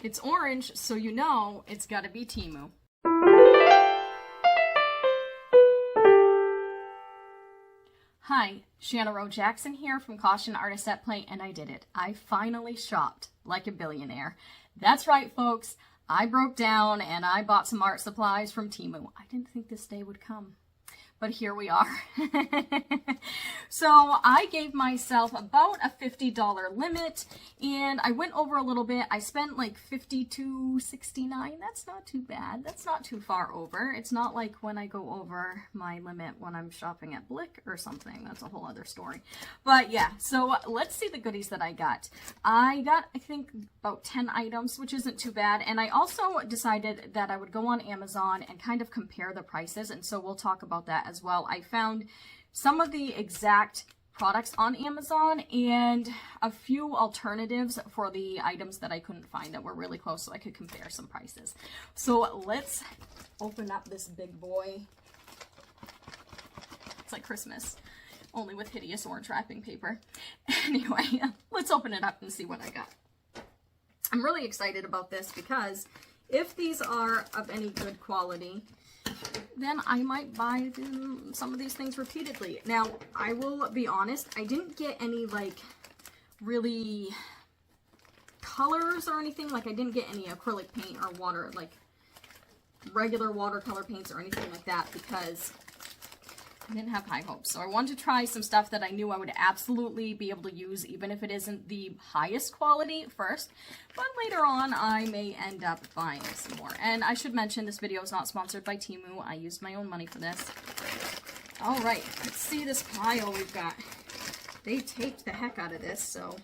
It's orange, so you know it's gotta be Temu. Hi, Shanna Rowe Jackson here from Caution Artist at Play, and I did it. I finally shopped like a billionaire. That's right, folks. I broke down and I bought some art supplies from Temu. I didn't think this day would come, but here we are. So I gave myself about a $50 limit, and I went over a little bit. I spent like $52.69. That's not too bad. That's not too far over. It's not like when I go over my limit when I'm shopping at Blick or something. That's a whole other story. But yeah, so let's see the goodies that I got. I got, I think, about 10 items, which isn't too bad. And I also decided that I would go on Amazon and kind of compare the prices. And so we'll talk about that as well. I found some of the exact products on Amazon and a few alternatives for the items that I couldn't find that were really close, so I could compare some prices. So let's open up this big boy. It's like Christmas, only with hideous orange wrapping paper. Anyway, let's open it up and see what I got. I'm really excited about this because if these are of any good quality, then I might buy some of these things repeatedly. Now, I will be honest, I didn't get any, like, really colors or anything. Like, I didn't get any acrylic paint or water, like, regular watercolor paints or anything like that because I didn't have high hopes. So I wanted to try some stuff that I knew I would absolutely be able to use, even if it isn't the highest quality first. But later on, I may end up buying some more. And I should mention, this video is not sponsored by Temu. I used my own money for this. All right, let's see this pile we've got. They taped the heck out of this, so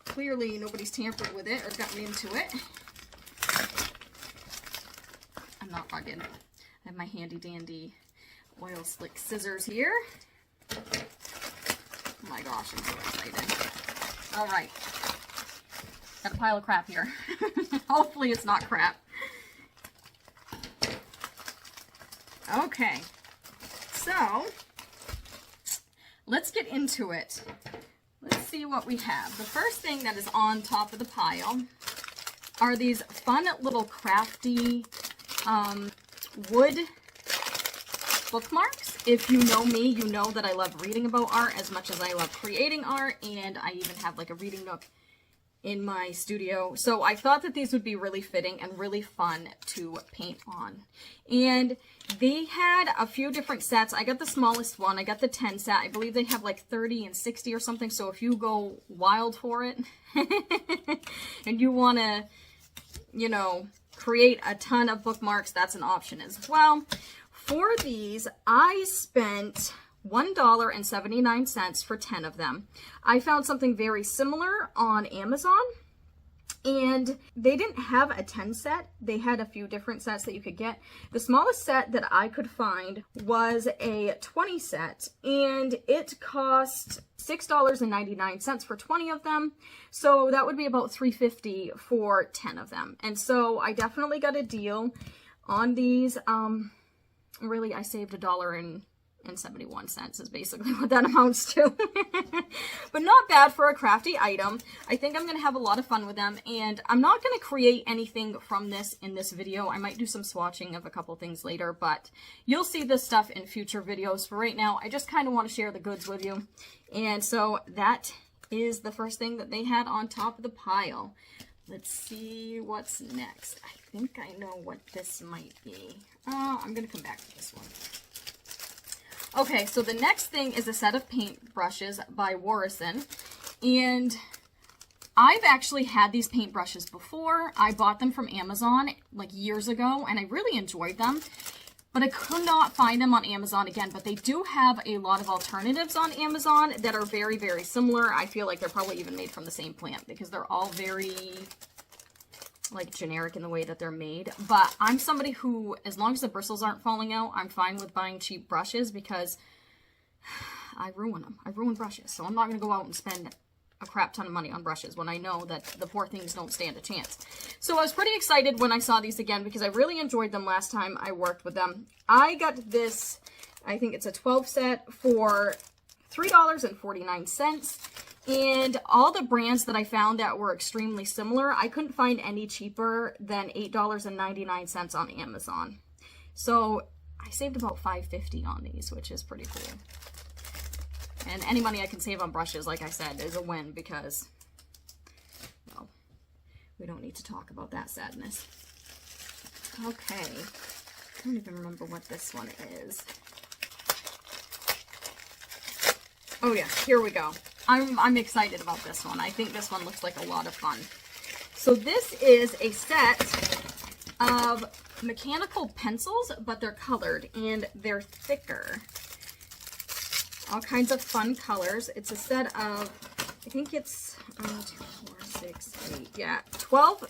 clearly nobody's tampered with it or gotten into it. I'm not rugged. I have my handy dandy oil slick scissors here. Oh my gosh, I'm so excited. All right. Got a pile of crap here. Hopefully it's not crap. Okay. So, let's get into it. Let's see what we have. The first thing that is on top of the pile are these fun little crafty wood bookmarks. If you know me, you know that I love reading about art as much as I love creating art, and I even have like a reading nook in my studio. So I thought that these would be really fitting and really fun to paint on. And they had a few different sets. I got the smallest one. I got the 10 set. I believe they have like 30 and 60 or something. So if you go wild for it and you want to, you know, create a ton of bookmarks, that's an option as well. For these, I spent $1.79 for 10 of them. I found something very similar on Amazon, and they didn't have a 10 set. They had a few different sets that you could get. The smallest set that I could find was a 20 set, and it cost $6.99 for 20 of them. So that would be about $3.50 for 10 of them. And so I definitely got a deal on these. Really, I saved $1.71 is basically what that amounts to. But not bad for a crafty item. I think I'm going to have a lot of fun with them, and I'm not going to create anything from this in this video. I might do some swatching of a couple things later, but you'll see this stuff in future videos. For right now, I just kind of want to share the goods with you. And so that is the first thing that they had on top of the pile. Let's see what's next. I think I know what this might be. I'm going to come back to this one. Okay, so the next thing is a set of paint brushes by Warrison. And I've actually had these paint brushes before. I bought them from Amazon like years ago, and I really enjoyed them. But I could not find them on Amazon again. But they do have a lot of alternatives on Amazon that are very, very similar. I feel like they're probably even made from the same plant because they're all very, like, generic in the way that they're made. But I'm somebody who, as long as the bristles aren't falling out, I'm fine with buying cheap brushes because I ruin them. I ruin brushes. So I'm not going to go out and spend a crap ton of money on brushes when I know that the poor things don't stand a chance. So I was pretty excited when I saw these again because I really enjoyed them last time I worked with them. I got this, I think it's a 12 set for $3.49. And all the brands that I found that were extremely similar, I couldn't find any cheaper than $8.99 on Amazon. So I saved about $5.50 on these, which is pretty cool. And any money I can save on brushes, like I said, is a win because, well, we don't need to talk about that sadness. Okay. I don't even remember what this one is. Oh yeah, here we go. I'm excited about this one. I think this one looks like a lot of fun. So this is a set of mechanical pencils, but they're colored and they're thicker. All kinds of fun colors. It's a set of, I think it's 2, 4, 6, 8, yeah, 12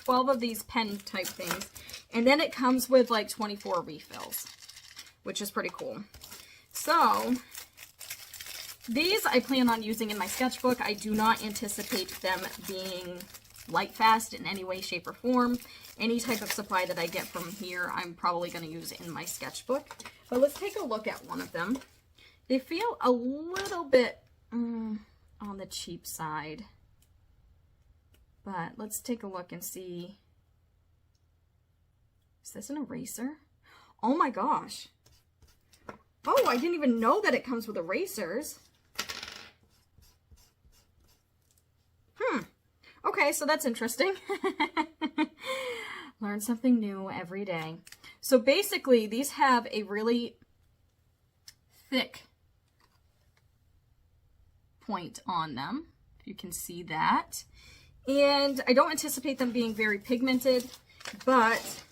of these pen type things. And then it comes with like 24 refills, which is pretty cool. So these I plan on using in my sketchbook. I do not anticipate them being light fast in any way, shape, or form. Any type of supply that I get from here, I'm probably going to use in my sketchbook. But let's take a look at one of them. They feel a little bit on the cheap side. But let's take a look and see. Is this an eraser? Oh my gosh. Oh, I didn't even know that it comes with erasers. Okay, so that's interesting. Learn something new every day. So basically, these have a really thick point on them, if you can see that. And I don't anticipate them being very pigmented, but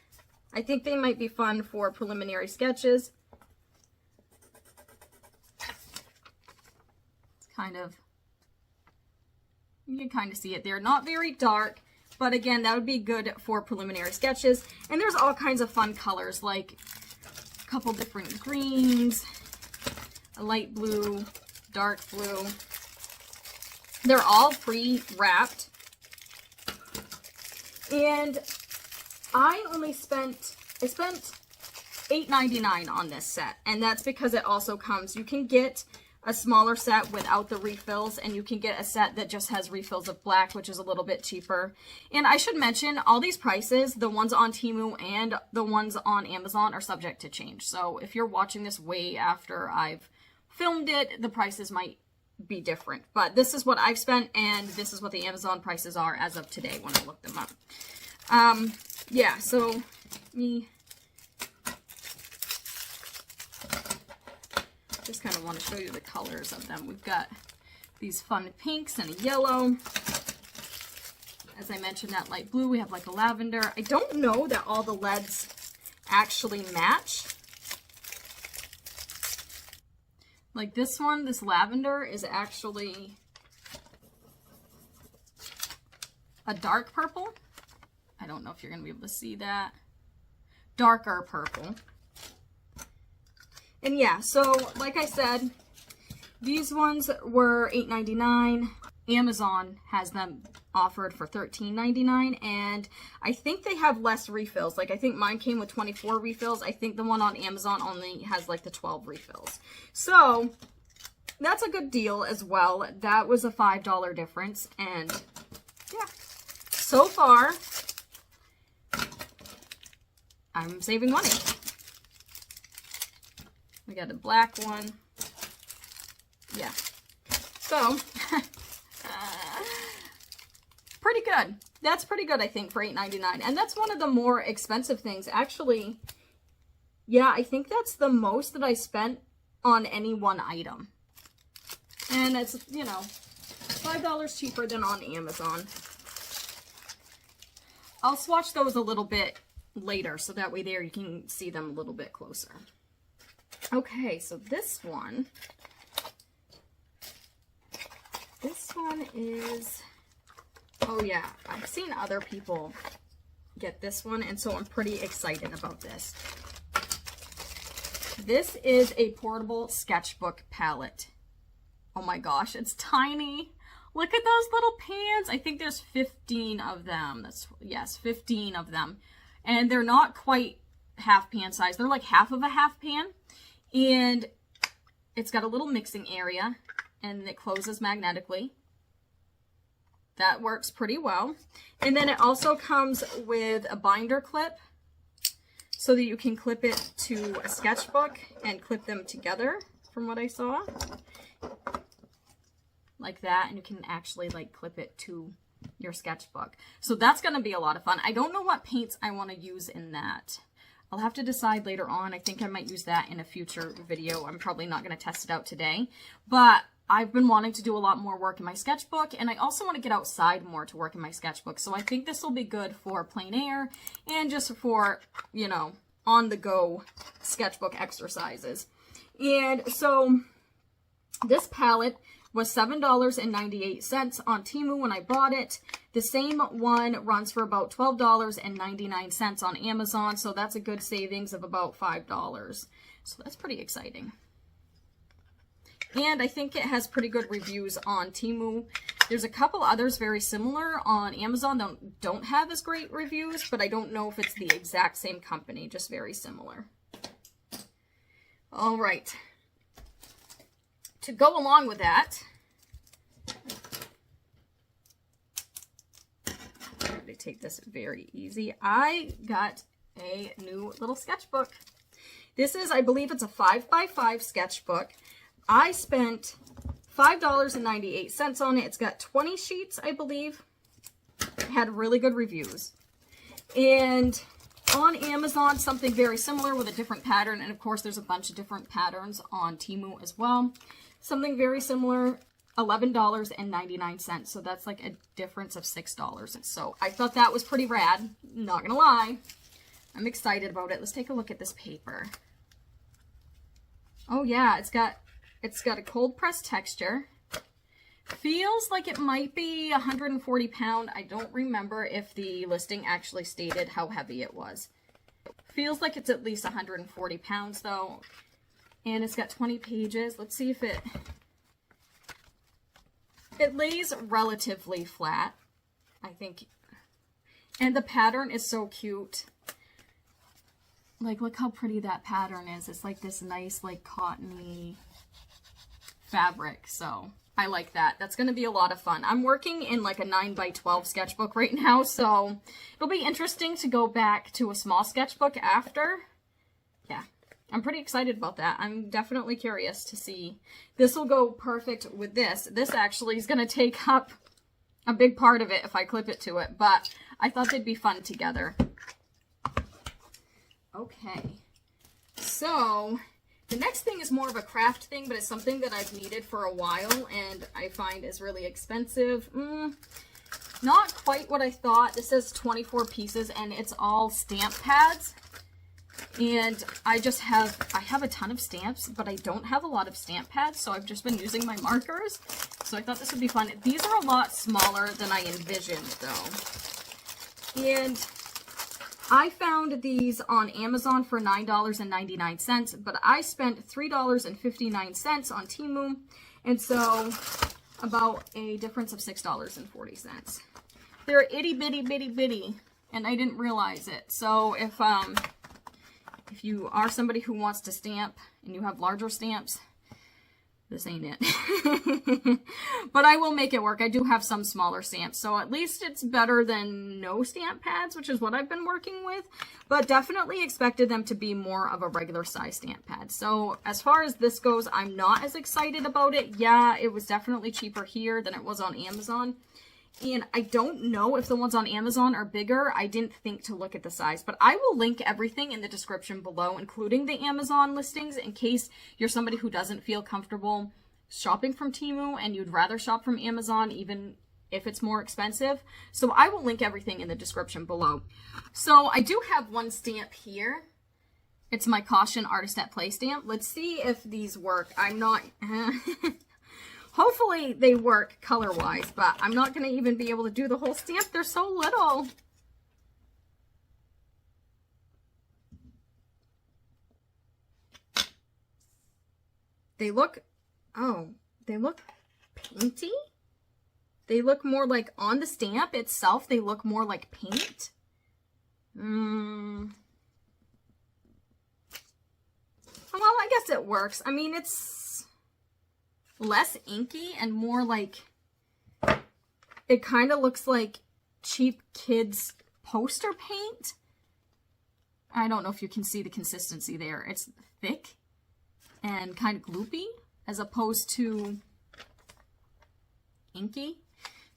I think they might be fun for preliminary sketches. It's kind of, you can kind of see it there. Not very dark, but again, that would be good for preliminary sketches. And there's all kinds of fun colors, like a couple different greens, a light blue, dark blue. They're all pre-wrapped. And I spent $8.99 on this set. And that's because it also comes, you can get a smaller set without the refills, and you can get a set that just has refills of black, which is a little bit cheaper. And I should mention, all these prices, the ones on Temu and the ones on Amazon, are subject to change. So if you're watching this way after I've filmed it, the prices might be different. But this is what I've spent, and this is what the Amazon prices are as of today when I looked them up. Yeah, so just kind of want to show you the colors of them. We've got these fun pinks and a yellow. As I mentioned, that light blue. We have like a lavender. I don't know that all the leads actually match. Like this one, this lavender is actually a dark purple. I don't know if you're going to be able to see that. Darker purple. And yeah, so like I said, these ones were $8.99. Amazon has them offered for $13.99, and I think they have less refills. Like I think mine came with 24 refills. I think the one on Amazon only has like the 12 refills. So that's a good deal as well. That was a $5 difference, and yeah, so far I'm saving money. We got a black one. Yeah. So, pretty good. That's pretty good, I think, for $8.99. And that's one of the more expensive things. Actually, yeah, I think that's the most that I spent on any one item. And it's, you know, $5 cheaper than on Amazon. I'll swatch those a little bit later, so that way there you can see them a little bit closer. Okay, so this one is, oh yeah, I've seen other people get this one, and so I'm pretty excited about this. This is a portable sketchbook palette. Oh my gosh, it's tiny. Look at those little pans. I think there's 15 of them. Yes, 15 of them. And they're not quite half pan size. They're like half of a half pan. And it's got a little mixing area. and it closes magnetically. That works pretty well. And then it also comes with a binder clip so that you can clip it to a sketchbook and clip them together, from what I saw. Like that, and you can actually like clip it to your sketchbook. So that's going to be a lot of fun. I don't know what paints I want to use in that. I'll have to decide later on. I think I might use that in a future video. I'm probably not going to test it out today, but I've been wanting to do a lot more work in my sketchbook, and I also want to get outside more to work in my sketchbook. So I think this will be good for plein air and just for, you know, on the go sketchbook exercises. And so this palette was $7.98 on Temu when I bought it. The same one runs for about $12.99 on Amazon, so that's a good savings of about $5. So that's pretty exciting. And I think it has pretty good reviews on Temu. There's a couple others very similar on Amazon that don't have as great reviews, but I don't know if it's the exact same company, just very similar. All right. To go along with that, I'm going to take this very easy. I got a new little sketchbook. This is, I believe it's a 5x5 sketchbook. I spent $5.98 on it. It's got 20 sheets, I believe. It had really good reviews. And on Amazon, something very similar with a different pattern. And of course, there's a bunch of different patterns on Temu as well. Something very similar, $11.99. So that's like a difference of $6. So I thought that was pretty rad. Not gonna lie. I'm excited about it. Let's take a look at this paper. Oh yeah, it's got a cold press texture. Feels like it might be 140 pound. I don't remember if the listing actually stated how heavy it was. Feels like it's at least 140 pounds though. And it's got 20 pages. Let's see if it lays relatively flat, I think. And the pattern is so cute. Like, look how pretty that pattern is. It's like this nice, like, cottony fabric. So I like that. That's going to be a lot of fun. I'm working in like a 9x12 sketchbook right now, so it'll be interesting to go back to a small sketchbook after. Yeah, I'm pretty excited about that. I'm definitely curious to see. This will go perfect with this. This actually is going to take up a big part of it if I clip it to it, but I thought they'd be fun together. Okay, so the next thing is more of a craft thing, but it's something that I've needed for a while and I find is really expensive. Not quite what I thought. This says 24 pieces and it's all stamp pads. And I have a ton of stamps, but I don't have a lot of stamp pads, so I've just been using my markers. So I thought this would be fun. These are a lot smaller than I envisioned though. And I found these on Amazon for $9.99, but I spent $3.59 on Temu, and so about a difference of $6.40. They're itty bitty bitty bitty, and I didn't realize it. So if you are somebody who wants to stamp and you have larger stamps, this ain't it. But I will make it work. I do have some smaller stamps, so at least it's better than no stamp pads, which is what I've been working with. But definitely expected them to be more of a regular size stamp pad. So as far as this goes, I'm not as excited about it. Yeah, it was definitely cheaper here than it was on Amazon. And I don't know if the ones on Amazon are bigger. I didn't think to look at the size, but I will link everything in the description below, including the Amazon listings, in case you're somebody who doesn't feel comfortable shopping from Temu and you'd rather shop from Amazon, even if it's more expensive. So I will link everything in the description below. So I do have one stamp here. It's my Caution Artist at Play stamp. Let's see if these work. I'm not... Hopefully they work color-wise, but I'm not going to even be able to do the whole stamp. They're so little. They look, oh, they look painty? They look more like, on the stamp itself, they look more like paint. Well, I guess it works. I mean, it's less inky and more like, it kind of looks like cheap kids poster paint. I don't know if you can see the consistency there. It's thick and kind of gloopy as opposed to inky.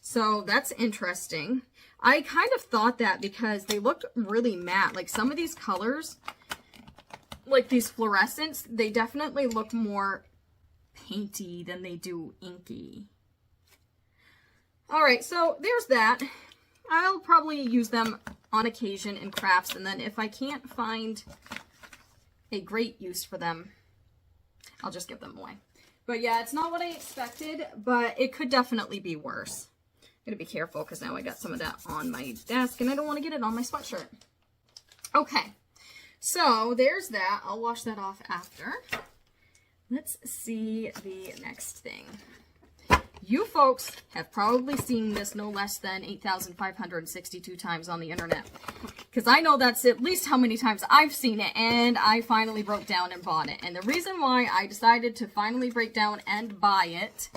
So that's interesting. I kind of thought that because they looked really matte. Like some of these colors, like these fluorescents, they definitely look more painty than they do inky. All right, so there's that. I'll probably use them on occasion in crafts, and then if I can't find a great use for them, I'll just give them away. But yeah, it's not what I expected, but it could definitely be worse. I'm gonna be careful because now I got some of that on my desk and I don't want to get it on my sweatshirt. Okay, so there's that. I'll wash that off after. Let's see the next thing. You folks have probably seen this no less than 8,562 times on the internet. Because I know that's at least how many times I've seen it, and I finally broke down and bought it. And the reason why I decided to finally break down and buy it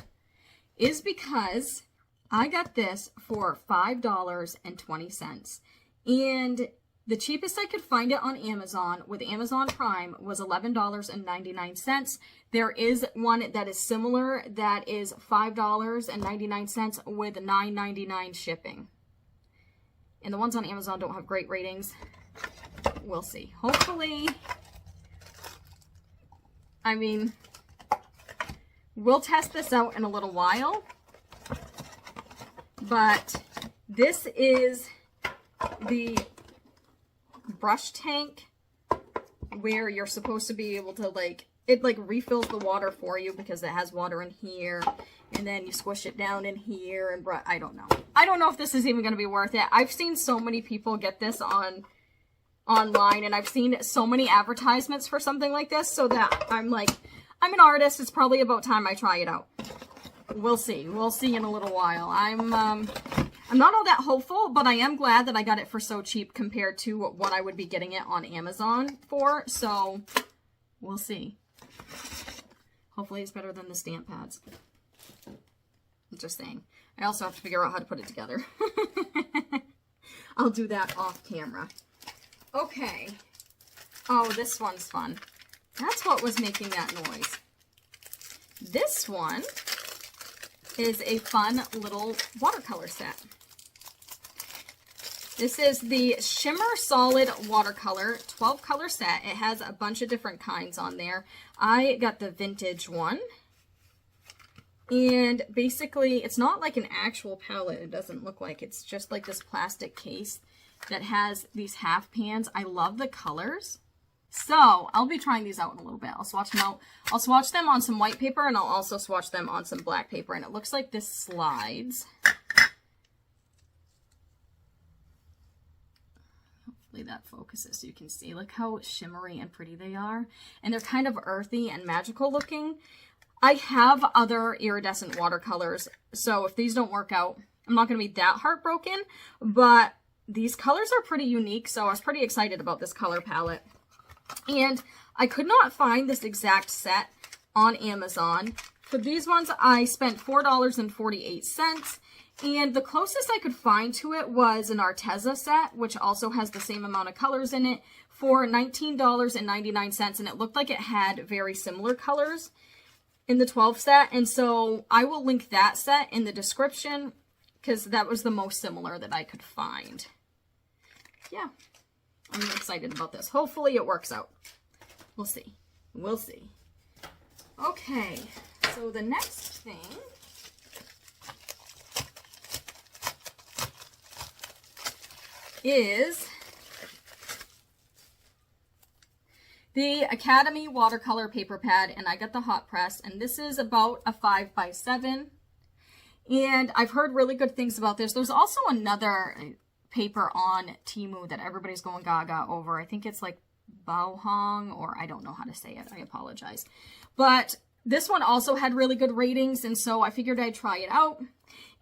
is because I got this for $5.20. And the cheapest I could find it on Amazon with Amazon Prime was $11.99. There is one that is similar that is $5.99 with $9.99 shipping. And the ones on Amazon don't have great ratings. We'll see. Hopefully, I mean, we'll test this out in a little while. But this is the brush tank where you're supposed to be able to like, it like refills the water for you because it has water in here, and then you squish it down in here, and I don't know. I don't know if this is even going to be worth it. I've seen so many people get this online, and I've seen so many advertisements for something like this, so that I'm like, I'm an artist. It's probably about time I try it out. We'll see. We'll see in a little while. I'm not all that hopeful, but I am glad that I got it for so cheap compared to what I would be getting it on Amazon for. So we'll see. Hopefully it's better than the stamp pads. I'm just saying. I also have to figure out how to put it together. I'll do that off camera. Okay. Oh, this one's fun. That's what was making that noise. This one is a fun little watercolor set. This is the Shimmer Solid Watercolor 12 color set. It has a bunch of different kinds on there. I got the vintage one. And basically, it's not like an actual palette. It doesn't look like. It's just like this plastic case that has these half pans. I love the colors. So I'll be trying these out in a little bit. I'll swatch them out. I'll swatch them on some white paper, and I'll also swatch them on some black paper. And it looks like this slides. Hopefully that focuses so you can see. Look how shimmery and pretty they are. And they're kind of earthy and magical looking. I have other iridescent watercolors, so if these don't work out, I'm not going to be that heartbroken. But these colors are pretty unique, so I was pretty excited about this color palette. And I could not find this exact set on Amazon. For these ones, I spent $4.48. And the closest I could find to it was an Arteza set, which also has the same amount of colors in it, for $19.99. And it looked like it had very similar colors in the 12 set. And so I will link that set in the description because that was the most similar that I could find. Yeah. I'm excited about this. Hopefully it works out. We'll see. We'll see. Okay, so the next thing is the Academy watercolor paper pad, and I got the hot press, and this is about a 5x7. And I've heard really good things about this. There's also another paper on Temu that everybody's going gaga over. I think it's like Baohong, or I don't know how to say it. I apologize. But this one also had really good ratings, and so I figured I'd try it out.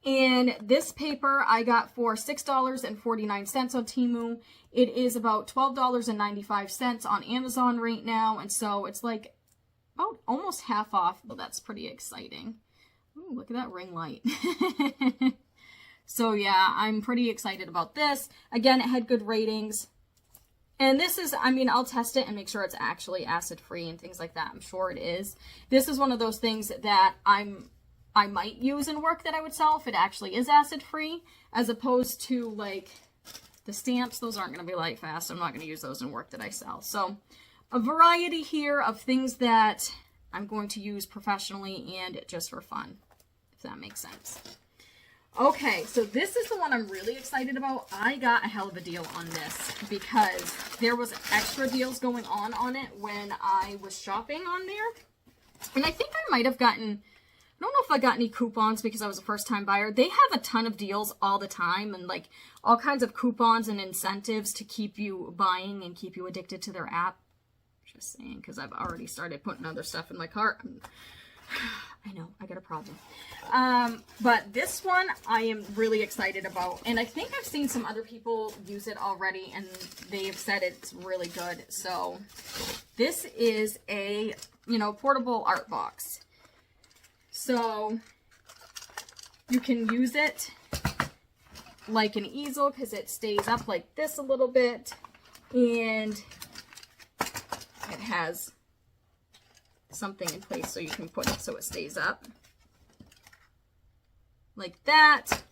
And this paper I got for $6.49 on Temu. It is about $12.95 on Amazon right now, and so it's like about almost half off. Well, that's pretty exciting. Ooh, look at that ring light. So yeah, I'm pretty excited about this. Again, it had good ratings. And this is, I mean, I'll test it and make sure it's actually acid-free and things like that. I'm sure it is. This is one of those things that I might use in work that I would sell if it actually is acid-free, as opposed to like the stamps. Those aren't going to be light fast. I'm not going to use those in work that I sell. So a variety here of things that I'm going to use professionally and just for fun, if that makes sense. Okay, so this is the one I'm really excited about. I got a hell of a deal on this because there was extra deals going on it when I was shopping on there. And I think I might have gotten, I don't know if I got any coupons because I was a first-time buyer. They have a ton of deals all the time and like all kinds of coupons and incentives to keep you buying and keep you addicted to their app. Just saying, because I've already started putting other stuff in my cart. I know, I got a problem. But this one I am really excited about. And I think I've seen some other people use it already and they've said it's really good. So this is a, you know, portable art box. So you can use it like an easel because it stays up like this a little bit. And it has something in place so you can put it so it stays up like that,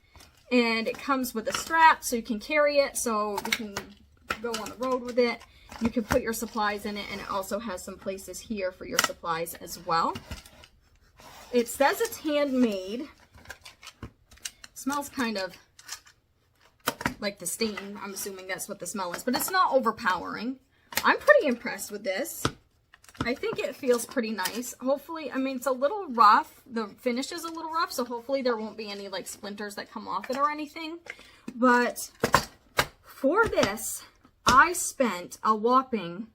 and it comes with a strap so you can carry it, so you can go on the road with it. You can put your supplies in it, and it also has some places here for your supplies as well. It says it's handmade. It smells kind of like the stain. I'm assuming that's what the smell is, but it's not overpowering. I'm pretty impressed with this. I think it feels pretty nice. Hopefully, I mean, it's a little rough. The finish is a little rough, so hopefully there won't be any like splinters that come off it or anything. But for this, I spent a whopping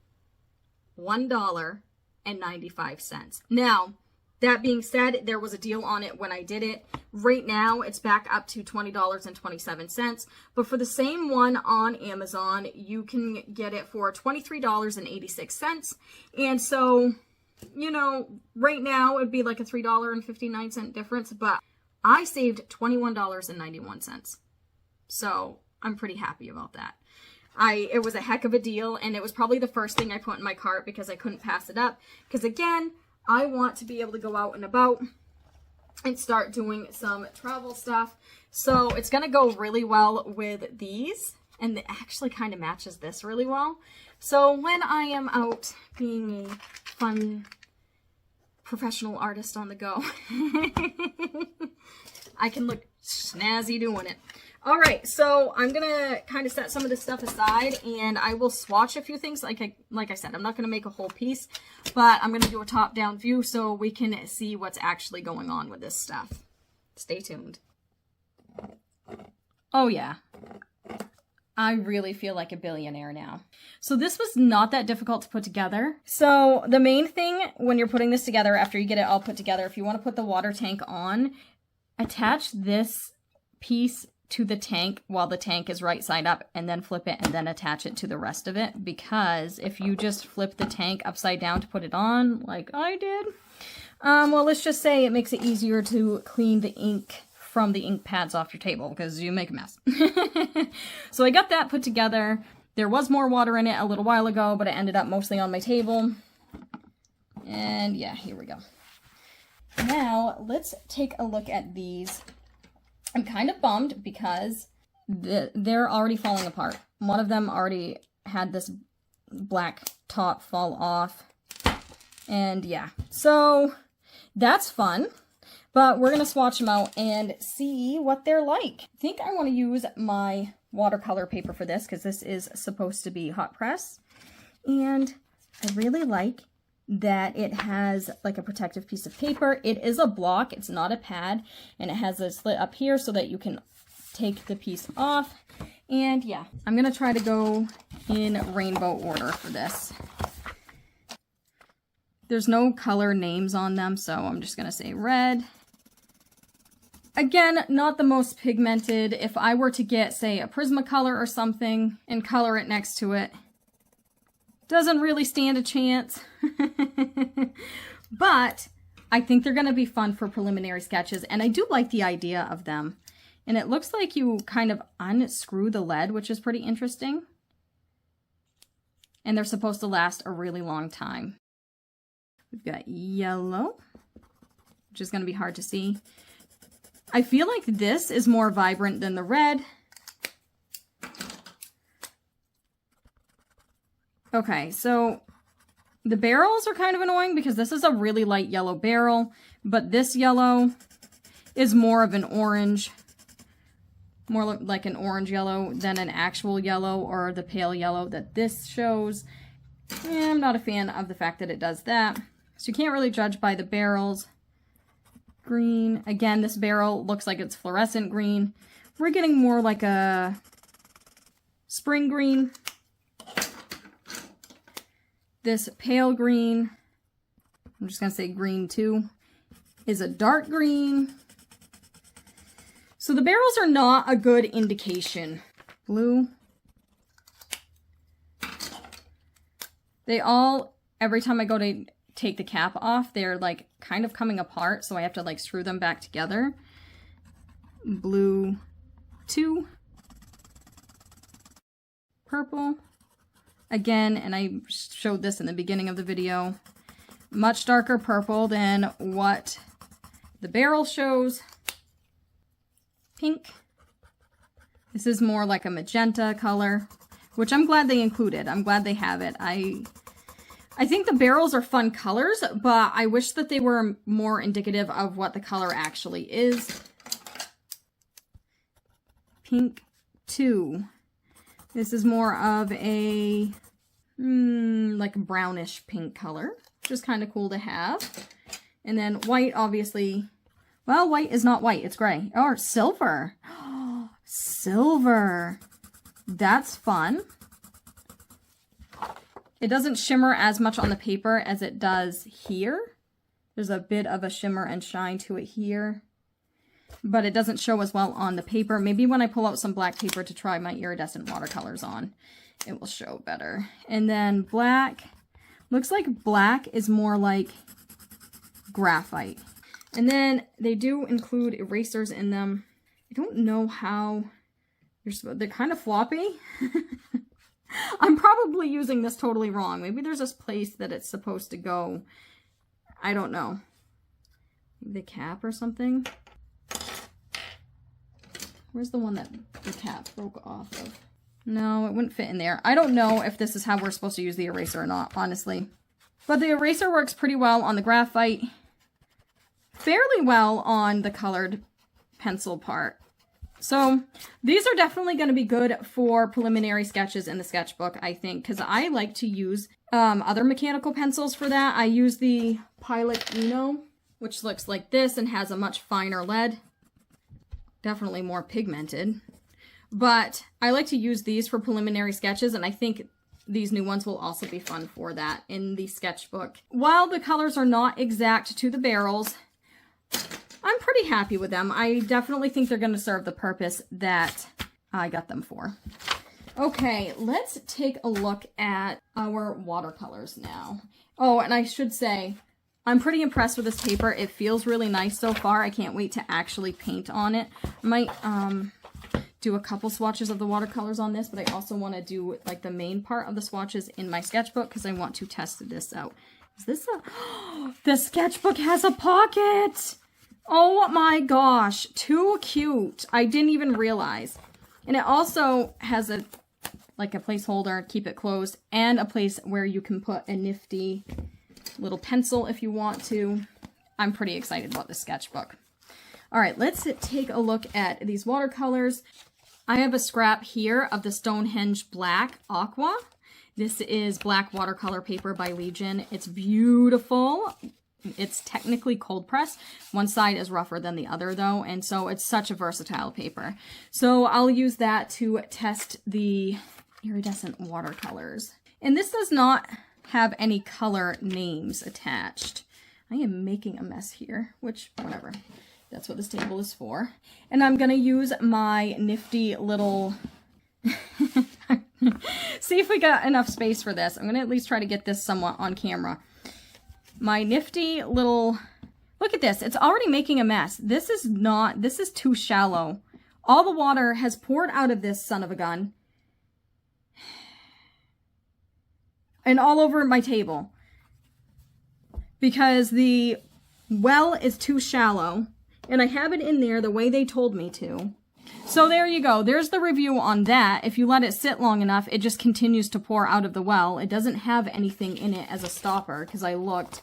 $1.95. Now, that being said, there was a deal on it when I did it. Right now, it's back up to $20.27. But for the same one on Amazon, you can get it for $23.86. And so, you know, right now, it'd be like a $3.59 difference. But I saved $21.91. So I'm pretty happy about that. It was a heck of a deal. And it was probably the first thing I put in my cart because I couldn't pass it up. Because again, I want to be able to go out and about and start doing some travel stuff. So it's going to go really well with these. And it actually kind of matches this really well. So when I am out being a fun professional artist on the go, I can look snazzy doing it. All right, so I'm going to kind of set some of this stuff aside, and I will swatch a few things. Like I said, I'm not going to make a whole piece, but I'm going to do a top-down view so we can see what's actually going on with this stuff. Stay tuned. Oh, yeah. I really feel like a billionaire now. So this was not that difficult to put together. So the main thing when you're putting this together, after you get it all put together, if you want to put the water tank on, attach this piece to the tank while the tank is right side up, and then flip it and then attach it to the rest of it, because if you just flip the tank upside down to put it on like I did, well, let's just say it makes it easier to clean the ink from the ink pads off your table because you make a mess. So I got that put together. There was more water in it a little while ago, but it ended up mostly on my table. And yeah, here we go. Now let's take a look at these. I'm kind of bummed because they're already falling apart. One of them already had this black top fall off. And yeah, so that's fun. But we're going to swatch them out and see what they're like. I think I want to use my watercolor paper for this because this is supposed to be hot press. And I really like that it has like a protective piece of paper. It is a block, it's not a pad, and it has a slit up here so that you can take the piece off. And yeah, I'm gonna try to go in rainbow order for this. There's no color names on them, so I'm just gonna say red. Again, not the most pigmented. If I were to get, say, a Prismacolor or something and color it next to it, doesn't really stand a chance. But I think they're going to be fun for preliminary sketches, and I do like the idea of them. And it looks like you kind of unscrew the lead, which is pretty interesting. And they're supposed to last a really long time. We've got yellow, which is going to be hard to see. I feel like this is more vibrant than the red. Okay, so the barrels are kind of annoying because this is a really light yellow barrel, but this yellow is more of an orange, more like an orange yellow than an actual yellow or the pale yellow that this shows. I'm not a fan of the fact that it does that. So you can't really judge by the barrels. Green, again, this barrel looks like it's fluorescent green. We're getting more like a spring green. This pale green, I'm just going to say green too, is a dark green. So the barrels are not a good indication. Blue. They all, every time I go to take the cap off, they're like kind of coming apart, so I have to like screw them back together. Blue 2. Purple. Again, and I showed this in the beginning of the video, much darker purple than what the barrel shows. Pink. This is more like a magenta color, which I'm glad they included. I'm glad they have it. I think the barrels are fun colors, but I wish that they were more indicative of what the color actually is. Pink 2. This is more of a like a brownish pink color, which is kind of cool to have. And then white, obviously, well, white is not white, it's gray. Or silver. Silver. That's fun. It doesn't shimmer as much on the paper as it does here. There's a bit of a shimmer and shine to it here, but it doesn't show as well on the paper. Maybe when I pull out some black paper to try my iridescent watercolors on, it will show better. And then black, looks like black is more like graphite. And then they do include erasers in them. I don't know how, they're kind of floppy. I'm probably using this totally wrong. Maybe there's this place that it's supposed to go. I don't know. Maybe the cap or something. Where's the one that the cap broke off of? No, it wouldn't fit in there. I don't know if this is how we're supposed to use the eraser or not, honestly. But the eraser works pretty well on the graphite. Fairly well on the colored pencil part. So these are definitely going to be good for preliminary sketches in the sketchbook, I think, because I like to use other mechanical pencils for that. I use the Pilot Uno, which looks like this and has a much finer lead. Definitely more pigmented. But I like to use these for preliminary sketches, and I think these new ones will also be fun for that in the sketchbook. While the colors are not exact to the barrels, I'm pretty happy with them. I definitely think they're going to serve the purpose that I got them for. Okay, let's take a look at our watercolors now. Oh, and I should say, I'm pretty impressed with this paper. It feels really nice so far. I can't wait to actually paint on it. I might do a couple swatches of the watercolors on this, but I also want to do like the main part of the swatches in my sketchbook because I want to test this out. Is this a... The sketchbook has a pocket! Oh my gosh, too cute. I didn't even realize. And it also has a like a placeholder, keep it closed, and a place where you can put a nifty little pencil if you want to. I'm pretty excited about this sketchbook. All right, let's take a look at these watercolors. I have a scrap here of the Stonehenge Black Aqua. This is black watercolor paper by Legion. It's beautiful. It's technically cold pressed. One side is rougher than the other though, and so it's such a versatile paper. So I'll use that to test the iridescent watercolors. And this does not have any color names attached. I am making a mess here, which, whatever. That's what this table is for. And I'm gonna use my nifty little... See if we got enough space for this. I'm gonna at least try to get this somewhat on camera. my nifty little, look at this. It's already making a mess. This is too shallow. All the water has poured out of this son of a gun. And all over my table. Because the well is too shallow. And I have it in there the way they told me to. So there you go. There's the review on that. If you let it sit long enough, it just continues to pour out of the well. It doesn't have anything in it as a stopper because I looked.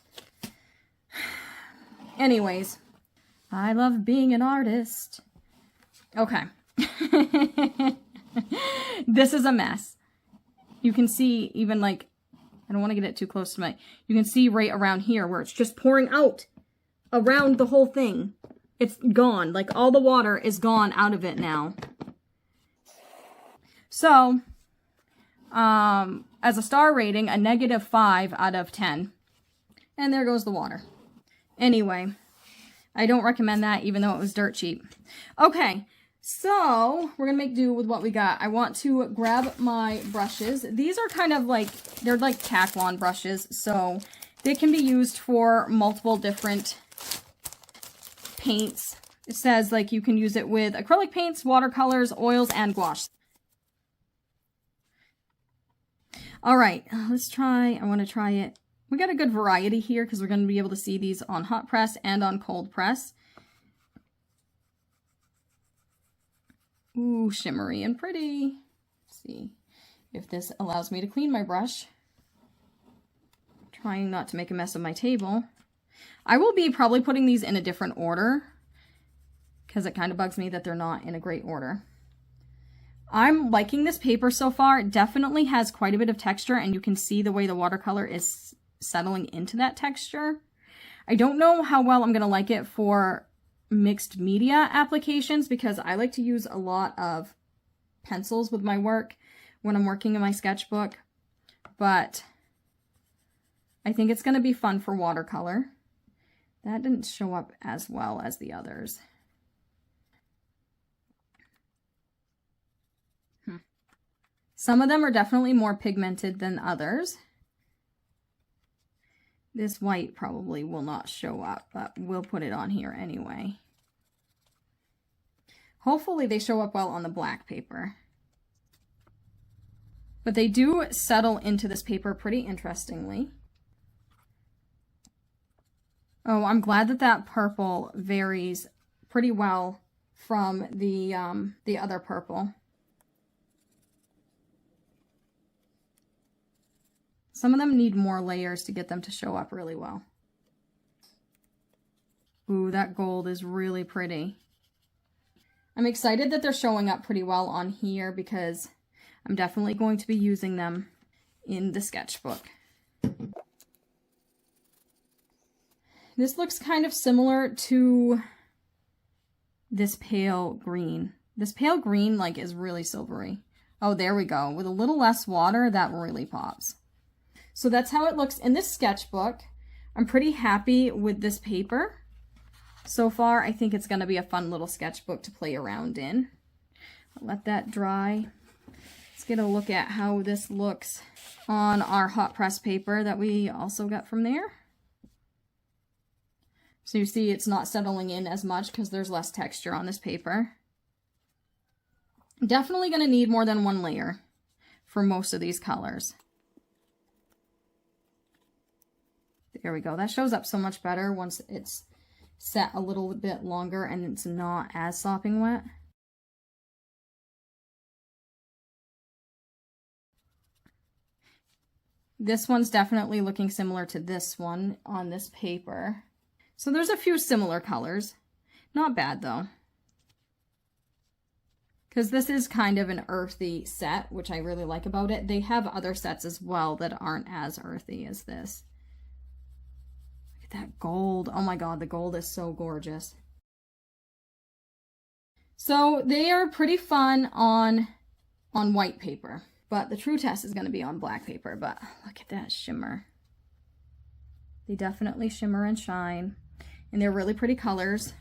Anyways, I love being an artist. Okay. This is a mess. You can see even like, I don't want to get it too close to you can see right around here where it's just pouring out around the whole thing. It's gone. Like all the water is gone out of it now. So, as a star rating, a -5 out of 10. And there goes the water. Anyway, I don't recommend that even though it was dirt cheap. Okay, so we're going to make do with what we got. I want to grab my brushes. These are kind of like, they're like tack wand brushes. So they can be used for multiple different paints. It says like you can use it with acrylic paints, watercolors, oils, and gouache. All right, let's try. I want to try it. We got a good variety here because we're going to be able to see these on hot press and on cold press. Ooh, shimmery and pretty. Let's see if this allows me to clean my brush. Trying not to make a mess of my table. I will be probably putting these in a different order because it kind of bugs me that they're not in a great order. I'm liking this paper so far. It definitely has quite a bit of texture, and you can see the way the watercolor is settling into that texture. I don't know how well I'm going to like it for mixed media applications because I like to use a lot of pencils with my work when I'm working in my sketchbook, but I think it's going to be fun for watercolor. That didn't show up as well as the others. Some of them are definitely more pigmented than others. This white probably will not show up, but we'll put it on here anyway. Hopefully they show up well on the black paper. But they do settle into this paper pretty interestingly. Oh, I'm glad that that purple varies pretty well from the other purple. Some of them need more layers to get them to show up really well. Ooh, that gold is really pretty. I'm excited that they're showing up pretty well on here because I'm definitely going to be using them in the sketchbook. This looks kind of similar to this pale green. This pale green like is really silvery. Oh, there we go. With a little less water, that really pops. So that's how it looks in this sketchbook. I'm pretty happy with this paper. So far, I think it's going to be a fun little sketchbook to play around in. I'll let that dry. Let's get a look at how this looks on our hot press paper that we also got from there. So you see it's not settling in as much because there's less texture on this paper. Definitely going to need more than one layer for most of these colors. There we go. That shows up so much better once it's set a little bit longer and it's not as sopping wet. This one's definitely looking similar to this one on this paper. So there's a few similar colors. Not bad though. Because this is kind of an earthy set, which I really like about it. They have other sets as well that aren't as earthy as this. That gold, oh my god, the gold is so gorgeous. So they are pretty fun on white paper, but the true test is going to be on black paper. But look at that shimmer. They definitely shimmer and shine, and they're really pretty colors.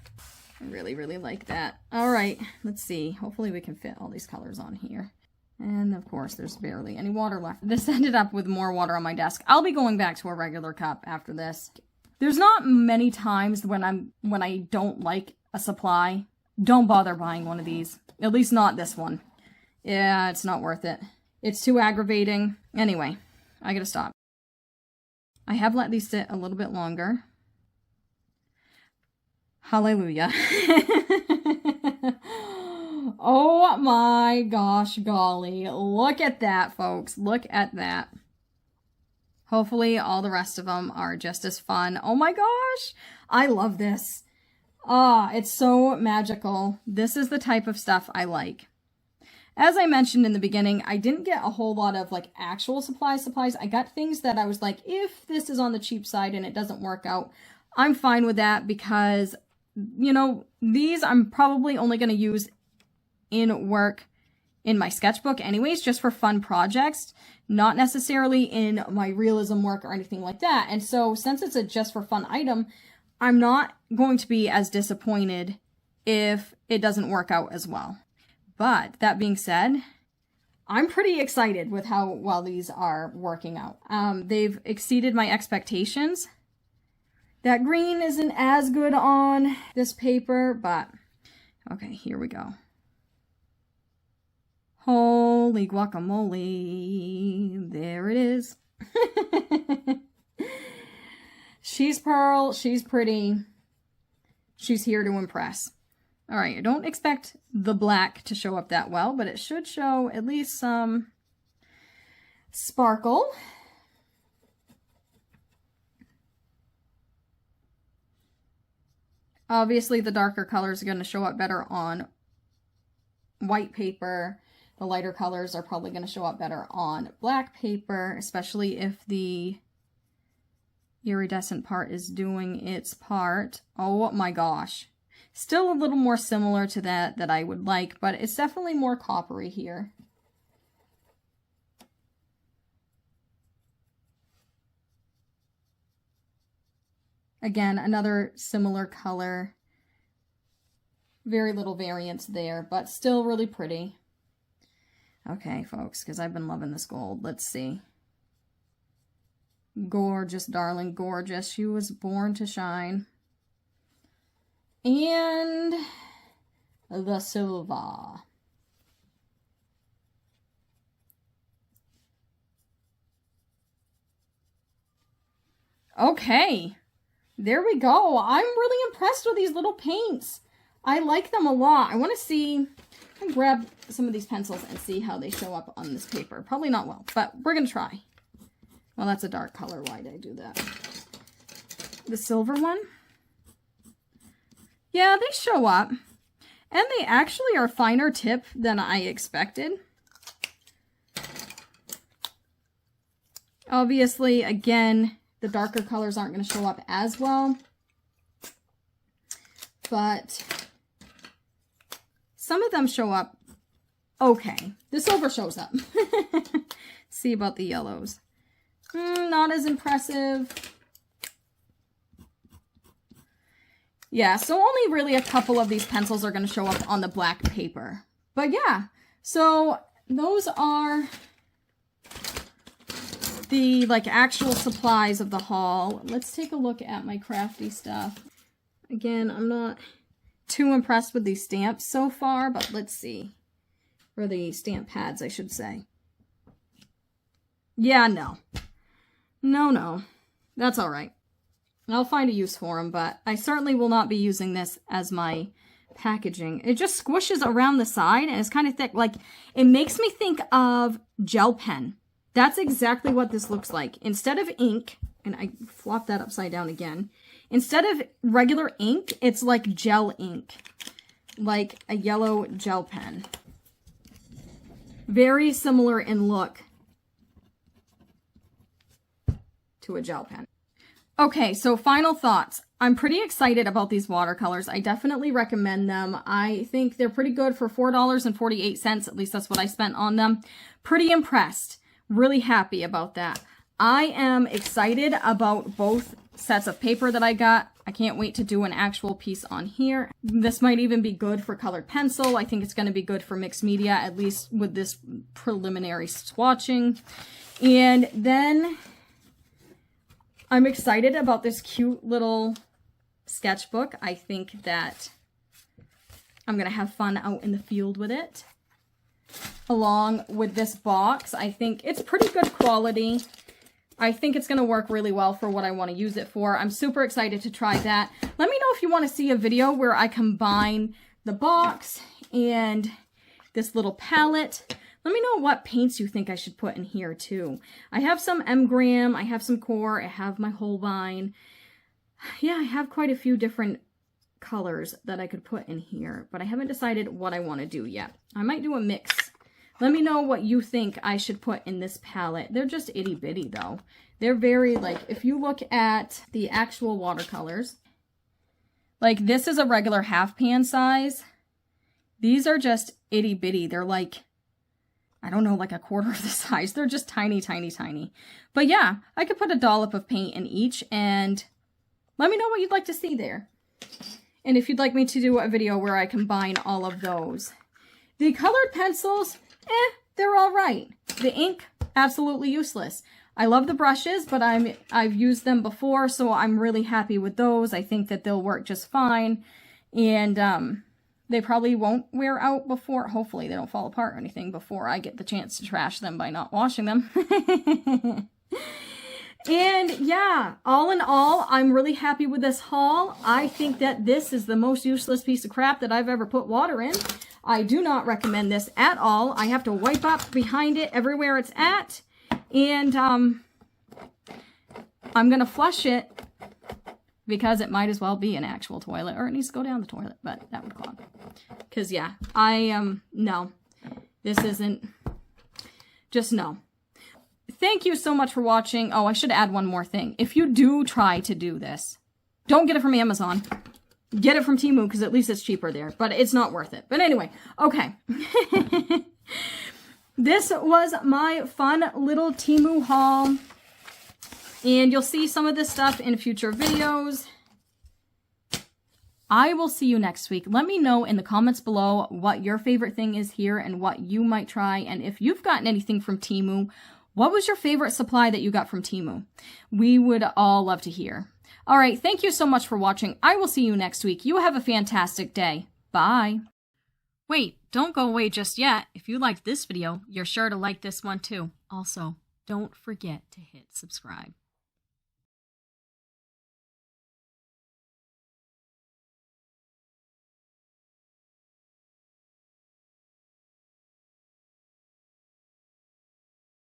I really, really like that. All right, let's see. Hopefully we can fit all these colors on here. And of course, there's barely any water left. This ended up with more water on my desk. I'll be going back to a regular cup after this. There's not many times when I don't like a supply. Don't bother buying one of these. At least not this one. Yeah, it's not worth it. It's too aggravating. Anyway, I gotta stop. I have let these sit a little bit longer. Hallelujah. Oh my gosh, golly. Look at that, folks. Look at that. Hopefully all the rest of them are just as fun. Oh my gosh. I love this. Ah, it's so magical. This is the type of stuff I like. As I mentioned in the beginning, I didn't get a whole lot of like actual supplies. I got things that I was like, if this is on the cheap side and it doesn't work out, I'm fine with that because, you know, these I'm probably only going to use in work in my sketchbook anyways, just for fun projects, not necessarily in my realism work or anything like that. And so since it's a just for fun item, I'm not going to be as disappointed if it doesn't work out as well. But that being said, I'm pretty excited with how well these are working out. They've exceeded my expectations. That green isn't as good on this paper, but okay, here we go. Holy guacamole. There it is. She's Pearl. She's pretty. She's here to impress. All right, I don't expect the black to show up that well, but it should show at least some sparkle. Obviously, the darker colors are going to show up better on white paper. The lighter colors are probably going to show up better on black paper, especially if the iridescent part is doing its part. Oh my gosh. Still a little more similar to that I would like, but it's definitely more coppery here. Again, another similar color. Very little variance there, but still really pretty. Okay, folks, because I've been loving this gold. Let's see. Gorgeous, darling, gorgeous. She was born to shine. And the silver. Okay, there we go. I'm really impressed with these little paints. I like them a lot. I want to see, I can grab some of these pencils and see how they show up on this paper. Probably not well, but we're going to try. Well, that's a dark color. Why did I do that? The silver one? Yeah, they show up. And they actually are finer tip than I expected. Obviously, again, the darker colors aren't going to show up as well. But some of them show up okay. The silver shows up. See about the yellows. Not as impressive. Yeah, so only really a couple of these pencils are going to show up on the black paper. But yeah, so those are the like actual supplies of the haul. Let's take a look at my crafty stuff. Again, I'm not too impressed with these stamps so far, but let's see. Or the stamp pads, I should say. Yeah, no. No. That's all right. I'll find a use for them, but I certainly will not be using this as my packaging. It just squishes around the side and it's kind of thick. Like, it makes me think of gel pen. That's exactly what this looks like. Instead of ink, and I flopped that upside down again. Instead of regular ink, it's like gel ink. Like a yellow gel pen. Very similar in look to a gel pen. Okay, so final thoughts. I'm pretty excited about these watercolors. I definitely recommend them. I think they're pretty good for $4.48. At least that's what I spent on them. Pretty impressed. Really happy about that. I am excited about both sets of paper that I got. I can't wait to do an actual piece on here. This might even be good for colored pencil. I think it's going to be good for mixed media, at least with this preliminary swatching. And then I'm excited about this cute little sketchbook. I think that I'm going to have fun out in the field with it. Along with this box, I think it's pretty good quality. I think it's going to work really well for what I want to use it for. I'm super excited to try that. Let me know if you want to see a video where I combine the box and this little palette. Let me know what paints you think I should put in here too. I have some M-Gram, I have some Core, I have my Holbein. Yeah, I have quite a few different colors that I could put in here, but I haven't decided what I want to do yet. I might do a mix. Let me know what you think I should put in this palette. They're just itty bitty though. They're very, like, if you look at the actual watercolors, like this is a regular half pan size. These are just itty bitty. They're like, I don't know, like a quarter of the size. They're just tiny, tiny, tiny. But yeah, I could put a dollop of paint in each, and let me know what you'd like to see there. And if you'd like me to do a video where I combine all of those. The colored pencils, they're all right. The ink, absolutely useless. I love the brushes, but I've used them before, so I'm really happy with those. I think that they'll work just fine. And they probably won't wear out before, hopefully they don't fall apart or anything before I get the chance to trash them by not washing them. And yeah, all in all, I'm really happy with this haul. I think that this is the most useless piece of crap that I've ever put water in. I do not recommend this at all. I have to wipe up behind it everywhere it's at. And I'm going to flush it because it might as well be an actual toilet, or it needs to go down the toilet, but that would clog. Because yeah, no, this isn't, just no. Thank you so much for watching. Oh, I should add one more thing. If you do try to do this, don't get it from Amazon. Get it from Temu, because at least it's cheaper there, but it's not worth it. But anyway, okay. This was my fun little Temu haul, and you'll see some of this stuff in future videos. I will see you next week. Let me know in the comments below what your favorite thing is here and what you might try, and if you've gotten anything from Temu, what was your favorite supply that you got from Temu? We would all love to hear. All right, thank you so much for watching. I will see you next week. You have a fantastic day. Bye. Wait, don't go away just yet. If you liked this video, you're sure to like this one too. Also, don't forget to hit subscribe.